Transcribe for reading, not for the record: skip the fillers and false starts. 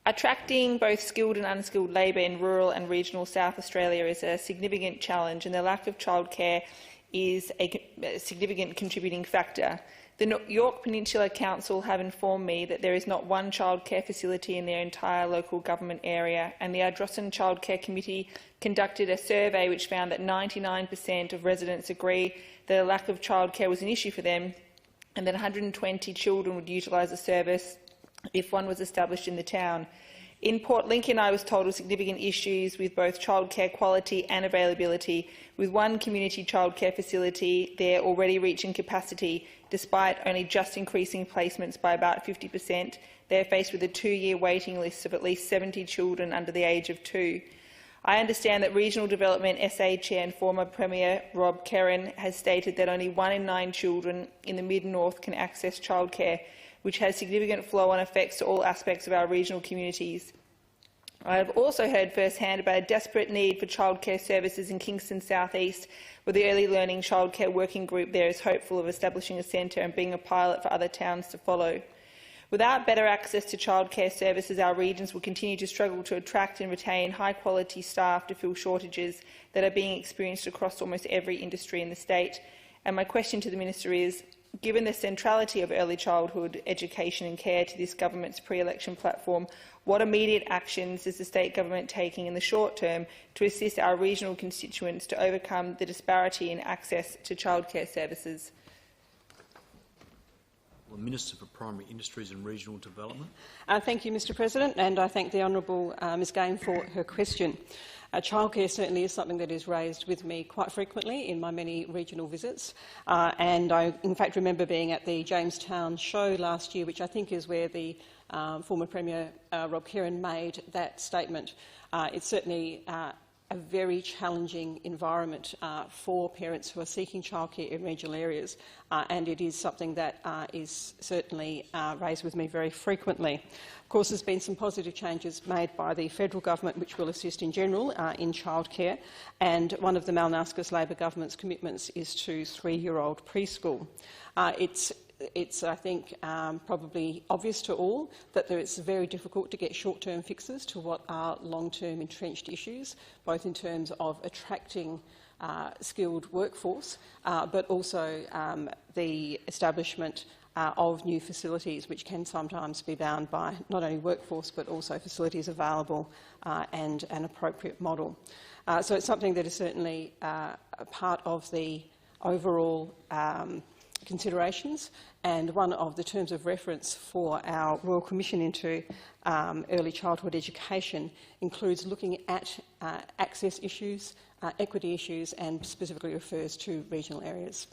Attracting both skilled and unskilled labour in rural and regional South Australia is a significant challenge, and the lack of childcare is a significant contributing factor. The Yorke Peninsula Council have informed me that there is not one childcare facility in their entire local government area, and the Ardrossan Childcare Committee conducted a survey which found that 99% of residents agree that a lack of childcare was an issue for them, and that 120 children would utilise the service if one was established in the town. In Port Lincoln, I was told of significant issues with both childcare quality and availability, with one community childcare facility there already reaching capacity, despite only just increasing placements by about 50%. They are faced with a 2-year waiting list of at least 70 children under the age of 2. I understand that Regional Development SA Chair and former Premier Rob Kerrin has stated that only 1 in 9 children in the Mid-North can access childcare, which has significant flow-on effects to all aspects of our regional communities. I have also heard firsthand about a desperate need for childcare services in Kingston South East, where the Early Learning Childcare Working Group there is hopeful of establishing a centre and being a pilot for other towns to follow. Without better access to childcare services, our regions will continue to struggle to attract and retain high-quality staff to fill shortages that are being experienced across almost every industry in the state. And my question to the Minister is, given the centrality of early childhood education and care to this government's pre-election platform, what immediate actions is the state government taking in the short term to assist our regional constituents to overcome the disparity in access to childcare services? Well, Minister for Primary Industries and Regional Development. Thank you, Mr President, and I thank the Honourable Ms Game for her question. Childcare certainly is something that is raised with me quite frequently in my many regional visits, and I in fact remember being at the Jamestown show last year, which I think is where the former Premier Rob Kerrin made that statement. It's certainly a very challenging environment for parents who are seeking childcare in regional areas, and it is something that is certainly raised with me very frequently. Of course, there's been some positive changes made by the federal government which will assist in general in childcare, and one of the Malinaskis Labor government's commitments is to 3-year-old preschool. It's, I think, probably obvious to all that it's very difficult to get short-term fixes to what are long-term entrenched issues, both in terms of attracting skilled workforce, but also the establishment of new facilities, which can sometimes be bound by not only workforce but also facilities available and an appropriate model. So it's something that is certainly a part of the overall considerations, and one of the terms of reference for our Royal Commission into early childhood education includes looking at access issues, equity issues, and specifically refers to regional areas.